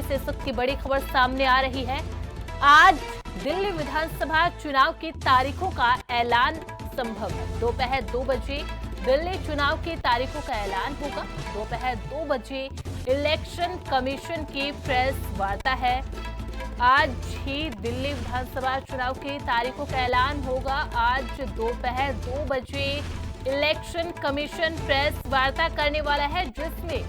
से इस वक्त की बड़ी खबर सामने आ रही है। आज दिल्ली विधानसभा चुनाव की तारीखों का ऐलान संभव है। दोपहर 2 बजे दिल्ली चुनाव की तारीखों का ऐलान होगा। दोपहर 2 बजे इलेक्शन कमीशन की प्रेस वार्ता है। आज ही दिल्ली विधानसभा चुनाव की तारीखों का ऐलान होगा। आज दोपहर 2 बजे इलेक्शन कमीशन प्रेस वार्ता करने वाला है, जिसमें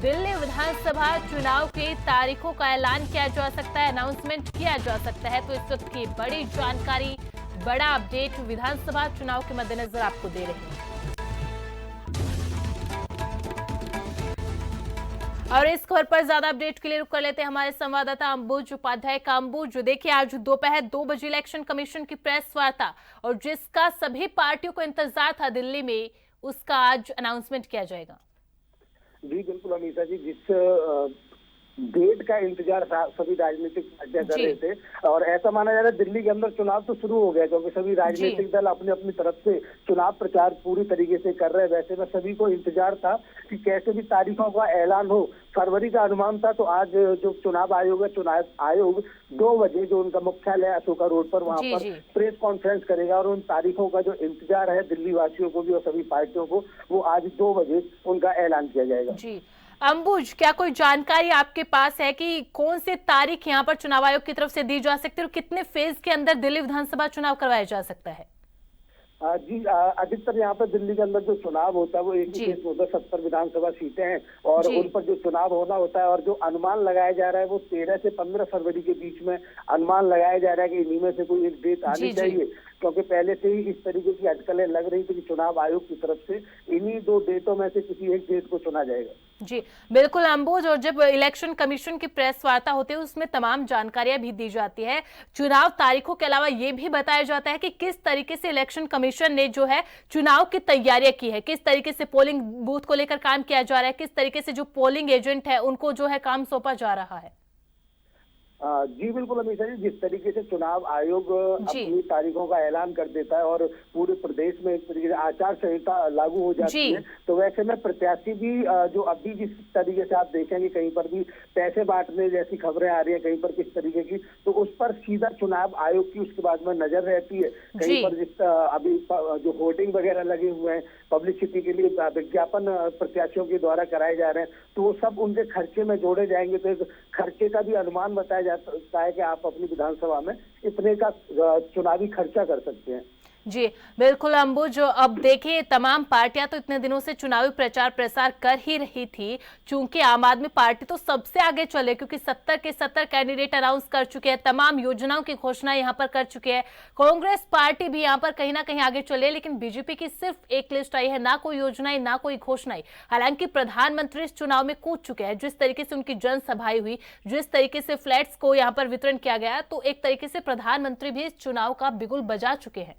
दिल्ली विधानसभा चुनाव की तारीखों का ऐलान किया जा सकता है, अनाउंसमेंट किया जा सकता है। तो इस वक्त की बड़ी जानकारी, बड़ा अपडेट विधानसभा चुनाव के मद्देनजर आपको दे रहे हैं। और इस खबर पर ज्यादा अपडेट के लिए रुक कर लेते हैं हमारे संवाददाता अंबुज उपाध्याय का। अंबुज, देखिए आज दोपहर 2 बजे इलेक्शन कमीशन की प्रेस वार्ता, और जिसका सभी पार्टियों को इंतजार था दिल्ली में, उसका आज अनाउंसमेंट किया जाएगा। जी बिल्कुल अमीता जी, जिस डेट का इंतजार सभी राजनीतिक पार्टियां कर रहे थे, और ऐसा माना जा रहा है दिल्ली के अंदर चुनाव तो शुरू हो गया, क्योंकि सभी राजनीतिक दल अपनी अपनी तरफ से चुनाव प्रचार पूरी तरीके से कर रहे हैं। वैसे में सभी को इंतजार था कि कैसे भी तारीखों का ऐलान हो। फरवरी का अनुमान था, तो आज जो चुनाव आयोग 2 बजे जो उनका मुख्यालय अशोका रोड पर, वहां पर प्रेस कॉन्फ्रेंस करेगा, और उन तारीखों का जो इंतजार है दिल्ली वासियों को भी और सभी पार्टियों को, वो आज 2 बजे उनका ऐलान किया जाएगा। जी अंबुज, क्या कोई जानकारी आपके पास है कि कौन से तारीख यहाँ पर चुनाव आयोग की तरफ से दी जा सकती है, और कितने फेज के अंदर दिल्ली विधानसभा चुनाव करवाया जा सकता है? जी अधिकतर यहाँ पर दिल्ली के अंदर जो चुनाव होता है वो एक ही केस होता है। 70 विधानसभा सीटें हैं, और उन पर जो चुनाव होना होता है, और जो अनुमान लगाया जा रहा है वो 13 से 15 फरवरी के बीच में अनुमान लगाया जा रहा है कि इन्हीं में से कोई एक डेट आनी चाहिए, क्योंकि पहले से ही इस तरीके की अटकलें लग रही थी कि चुनाव आयोग की तरफ से इन्हीं 2 डेटों में से किसी एक डेट को चुना जाएगा। जी बिल्कुल अंबुज, और जब इलेक्शन कमीशन की प्रेस वार्ता होती है उसमें तमाम जानकारियां भी दी जाती है। चुनाव तारीखों के अलावा ये भी बताया जाता है कि किस तरीके से इलेक्शन कमीशन ने जो है चुनाव की तैयारियां की है, किस तरीके से पोलिंग बूथ को लेकर काम किया जा रहा है, किस तरीके से जो पोलिंग एजेंट है उनको जो है काम सौंपा जा रहा है। जी बिल्कुल अमीषा जी, जिस तरीके से चुनाव आयोग अपनी तारीखों का ऐलान कर देता है और पूरे प्रदेश में एक तरीके से आचार संहिता लागू हो जाती है, तो वैसे में प्रत्याशी भी जो अभी जिस तरीके से आप देखेंगे कहीं पर भी पैसे बांटने जैसी खबरें आ रही है, कहीं पर किस तरीके की, तो उस पर सीधा चुनाव आयोग की उसके बाद में नजर रहती है। कहीं पर जिस अभी जो होर्डिंग वगैरह लगे हुए हैं पब्लिसिटी के लिए, विज्ञापन प्रत्याशियों के द्वारा कराए जा रहे हैं, तो वो सब उनके खर्चे में जोड़े जाएंगे। तो एक खर्चे का भी अनुमान बताया जाता है कि आप अपनी विधानसभा में इतने का चुनावी खर्चा कर सकते हैं। जी बिल्कुल अंबुज, अब देखिए तमाम पार्टियां तो इतने दिनों से चुनावी प्रचार प्रसार कर ही रही थी। चूंकि आम आदमी पार्टी तो सबसे आगे चले, क्योंकि 70 के 70 कैंडिडेट अनाउंस कर चुके हैं, तमाम योजनाओं की घोषणा यहां पर कर चुके हैं। कांग्रेस पार्टी भी यहां पर कहीं ना कहीं आगे चले, लेकिन बीजेपी की सिर्फ एक लिस्ट आई है, ना कोई योजनाएं ना कोई घोषणाएं। हालांकि प्रधानमंत्री इस चुनाव में कूद चुके हैं। जिस तरीके से उनकी जनसभाएं हुई, जिस तरीके से फ्लैट्स को यहाँ पर वितरण किया गया, तो एक तरीके से प्रधानमंत्री भी इस चुनाव का बिगुल बजा चुके हैं।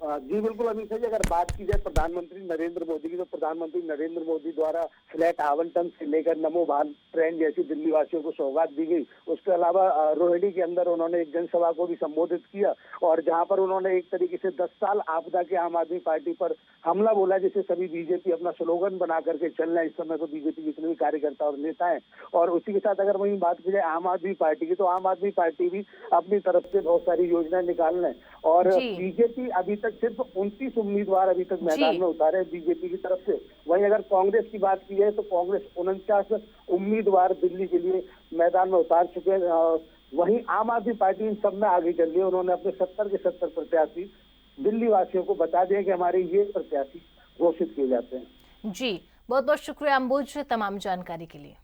जी बिल्कुल अमीषा जी, अगर बात की जाए प्रधानमंत्री नरेंद्र मोदी की, तो प्रधानमंत्री नरेंद्र मोदी द्वारा फ्लैट आवंटन से लेकर नमो भारत ट्रेन जैसी दिल्ली वासियों को सौगात दी गई। उसके अलावा रोहिणी के अंदर उन्होंने एक जनसभा को भी संबोधित किया, और जहां पर उन्होंने एक तरीके से 10 साल आपदा के आम आदमी पार्टी पर हमला बोला, जिसे सभी बीजेपी अपना स्लोगन बना करके चल रहे हैं इस समय। तो बीजेपी जितने भी कार्यकर्ता और नेता हैं, और उसी के साथ अगर वहीं बात की जाए आम आदमी पार्टी की, तो आम आदमी पार्टी भी अपनी तरफ से बहुत सारी योजनाएं निकाल रहे हैं, और बीजेपी अभी तक सिर्फ 29 उम्मीदवार अभी तक मैदान में उतारे हैं बीजेपी की तरफ से। वहीं अगर कांग्रेस की बात की जाए तो कांग्रेस 49 उम्मीदवार दिल्ली के लिए मैदान में उतार चुके हैं। वहीं आम आदमी पार्टी इन सब में आगे चल रही है। उन्होंने अपने 70 के 70 प्रत्याशी दिल्ली वासियों को बता दिया कि हमारे ये प्रत्याशी घोषित किए जाते हैं। जी बहुत बहुत शुक्रिया अंबुज तमाम जानकारी के लिए।